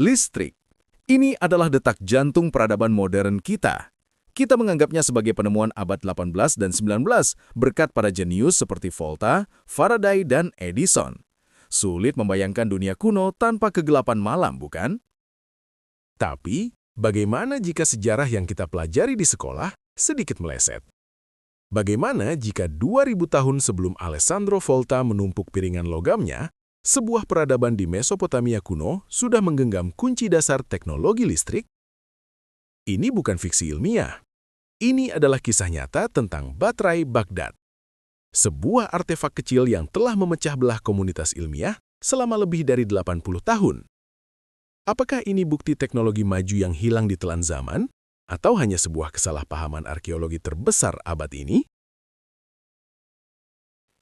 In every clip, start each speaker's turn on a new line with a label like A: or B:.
A: Listrik. Ini adalah detak jantung peradaban modern kita. Kita menganggapnya sebagai penemuan abad 18 dan 19 berkat pada jenius seperti Volta, Faraday, dan Edison. Sulit membayangkan dunia kuno tanpa kegelapan malam, bukan?
B: Tapi, bagaimana jika sejarah yang kita pelajari di sekolah sedikit meleset? Bagaimana jika 2000 tahun sebelum Alessandro Volta menumpuk piringan logamnya, sebuah peradaban di Mesopotamia kuno sudah menggenggam kunci dasar teknologi listrik? Ini bukan fiksi ilmiah. Ini adalah kisah nyata tentang baterai Baghdad. Sebuah artefak kecil yang telah memecah belah komunitas ilmiah selama lebih dari 80 tahun. Apakah ini bukti teknologi maju yang hilang ditelan zaman? Atau hanya sebuah kesalahpahaman arkeologi terbesar abad ini?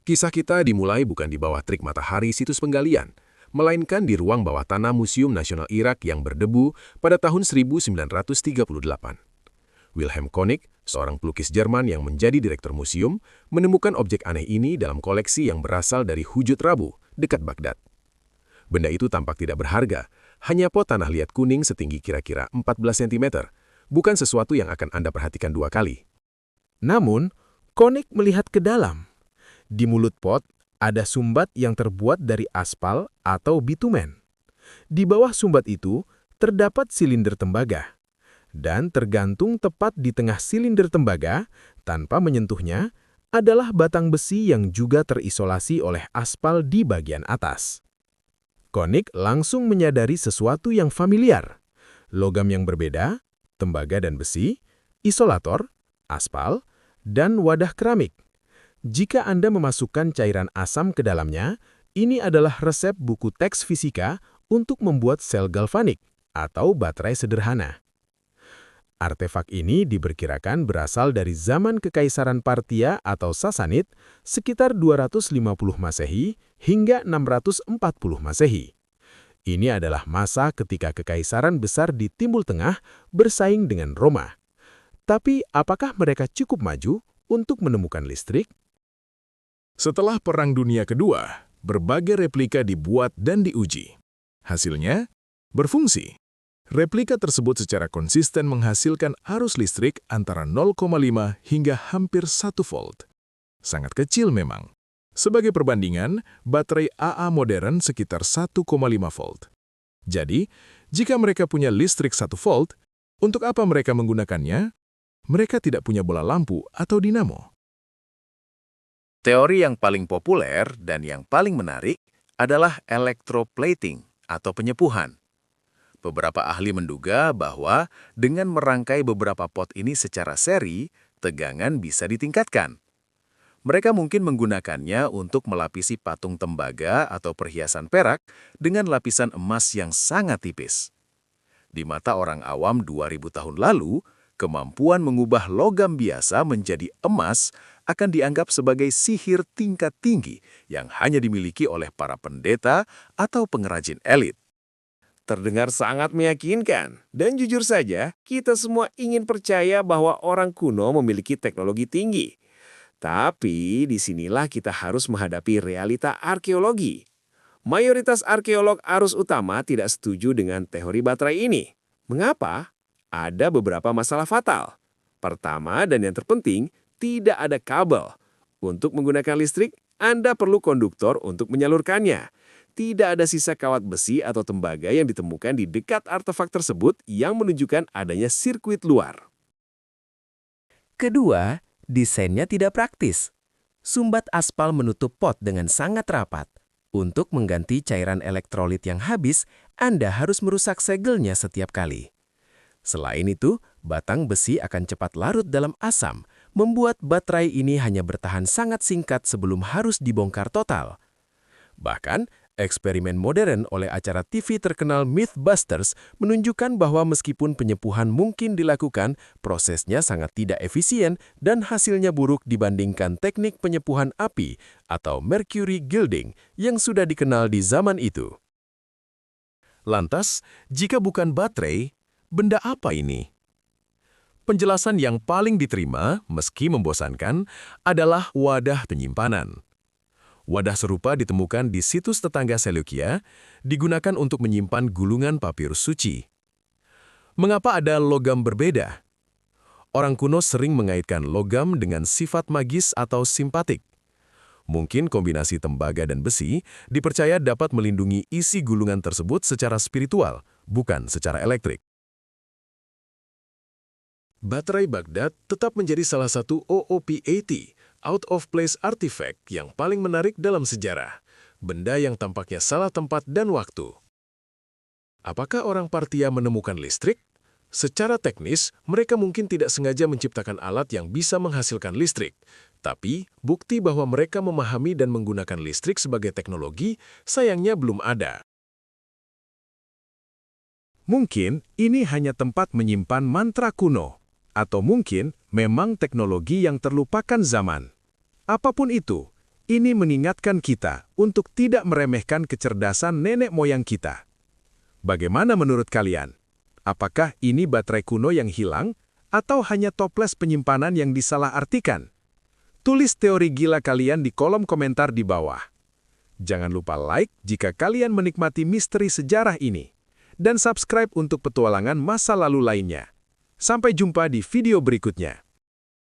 B: Kisah kita dimulai bukan di bawah terik matahari situs penggalian, melainkan di ruang bawah tanah Museum Nasional Irak yang berdebu pada tahun 1938. Wilhelm Koenig, seorang pelukis Jerman yang menjadi direktur museum, menemukan objek aneh ini dalam koleksi yang berasal dari Hujut Rabu, dekat Baghdad. Benda itu tampak tidak berharga, hanya pot tanah liat kuning setinggi kira-kira 14 cm, bukan sesuatu yang akan Anda perhatikan dua kali.
C: Namun, Koenig melihat ke dalam. Di mulut pot, ada sumbat yang terbuat dari aspal atau bitumen. Di bawah sumbat itu, terdapat silinder tembaga. Dan tergantung tepat di tengah silinder tembaga, tanpa menyentuhnya, adalah batang besi yang juga terisolasi oleh aspal di bagian atas. Koenig langsung menyadari sesuatu yang familiar. Logam yang berbeda, tembaga dan besi, isolator, aspal, dan wadah keramik. Jika Anda memasukkan cairan asam ke dalamnya, ini adalah resep buku teks fisika untuk membuat sel galvanik atau baterai sederhana. Artefak ini diperkirakan berasal dari zaman Kekaisaran Parthia atau Sasanid sekitar 250 Masehi hingga 640 Masehi. Ini adalah masa ketika kekaisaran besar di Timur Tengah bersaing dengan Roma. Tapi apakah mereka cukup maju untuk menemukan listrik?
B: Setelah Perang Dunia Kedua, berbagai replika dibuat dan diuji. Hasilnya, berfungsi. Replika tersebut secara konsisten menghasilkan arus listrik antara 0,5 hingga hampir 1 volt. Sangat kecil memang. Sebagai perbandingan, baterai AA modern sekitar 1,5 volt. Jadi, jika mereka punya listrik 1 volt, untuk apa mereka menggunakannya? Mereka tidak punya bola lampu atau dinamo.
A: Teori yang paling populer dan yang paling menarik adalah electroplating atau penyepuhan. Beberapa ahli menduga bahwa dengan merangkai beberapa pot ini secara seri, tegangan bisa ditingkatkan. Mereka mungkin menggunakannya untuk melapisi patung tembaga atau perhiasan perak dengan lapisan emas yang sangat tipis. Di mata orang awam 2000 tahun lalu, kemampuan mengubah logam biasa menjadi emas akan dianggap sebagai sihir tingkat tinggi yang hanya dimiliki oleh para pendeta atau pengrajin elit.
D: Terdengar sangat meyakinkan. Dan jujur saja, kita semua ingin percaya bahwa orang kuno memiliki teknologi tinggi. Tapi disinilah kita harus menghadapi realita arkeologi. Mayoritas arkeolog arus utama tidak setuju dengan teori baterai ini. Mengapa? Ada beberapa masalah fatal. Pertama dan yang terpenting, tidak ada kabel. Untuk menggunakan listrik, Anda perlu konduktor untuk menyalurkannya. Tidak ada sisa kawat besi atau tembaga yang ditemukan di dekat artefak tersebut yang menunjukkan adanya sirkuit luar.
E: Kedua, desainnya tidak praktis. Sumbat aspal menutup pot dengan sangat rapat. Untuk mengganti cairan elektrolit yang habis, Anda harus merusak segelnya setiap kali. Selain itu, batang besi akan cepat larut dalam asam, membuat baterai ini hanya bertahan sangat singkat sebelum harus dibongkar total. Bahkan, eksperimen modern oleh acara TV terkenal Mythbusters menunjukkan bahwa meskipun penyepuhan mungkin dilakukan, prosesnya sangat tidak efisien dan hasilnya buruk dibandingkan teknik penyepuhan api atau mercury gilding yang sudah dikenal di zaman itu.
B: Lantas, jika bukan baterai, benda apa ini? Penjelasan yang paling diterima, meski membosankan, adalah wadah penyimpanan. Wadah serupa ditemukan di situs tetangga Seleukia, digunakan untuk menyimpan gulungan papirus suci. Mengapa ada logam berbeda? Orang kuno sering mengaitkan logam dengan sifat magis atau simpatik. Mungkin kombinasi tembaga dan besi dipercaya dapat melindungi isi gulungan tersebut secara spiritual, bukan secara elektrik. Baterai Baghdad tetap menjadi salah satu OOP-80, out of place artifact yang paling menarik dalam sejarah, benda yang tampaknya salah tempat dan waktu. Apakah orang Parthia menemukan listrik? Secara teknis, mereka mungkin tidak sengaja menciptakan alat yang bisa menghasilkan listrik, tapi bukti bahwa mereka memahami dan menggunakan listrik sebagai teknologi sayangnya belum ada.
C: Mungkin ini hanya tempat menyimpan mantra kuno, atau mungkin memang teknologi yang terlupakan zaman. Apapun itu, ini mengingatkan kita untuk tidak meremehkan kecerdasan nenek moyang kita. Bagaimana menurut kalian? Apakah ini baterai kuno yang hilang, atau hanya toples penyimpanan yang disalahartikan? Tulis teori gila kalian di kolom komentar di bawah. Jangan lupa like jika kalian menikmati misteri sejarah ini, dan subscribe untuk petualangan masa lalu lainnya. Sampai jumpa di video berikutnya.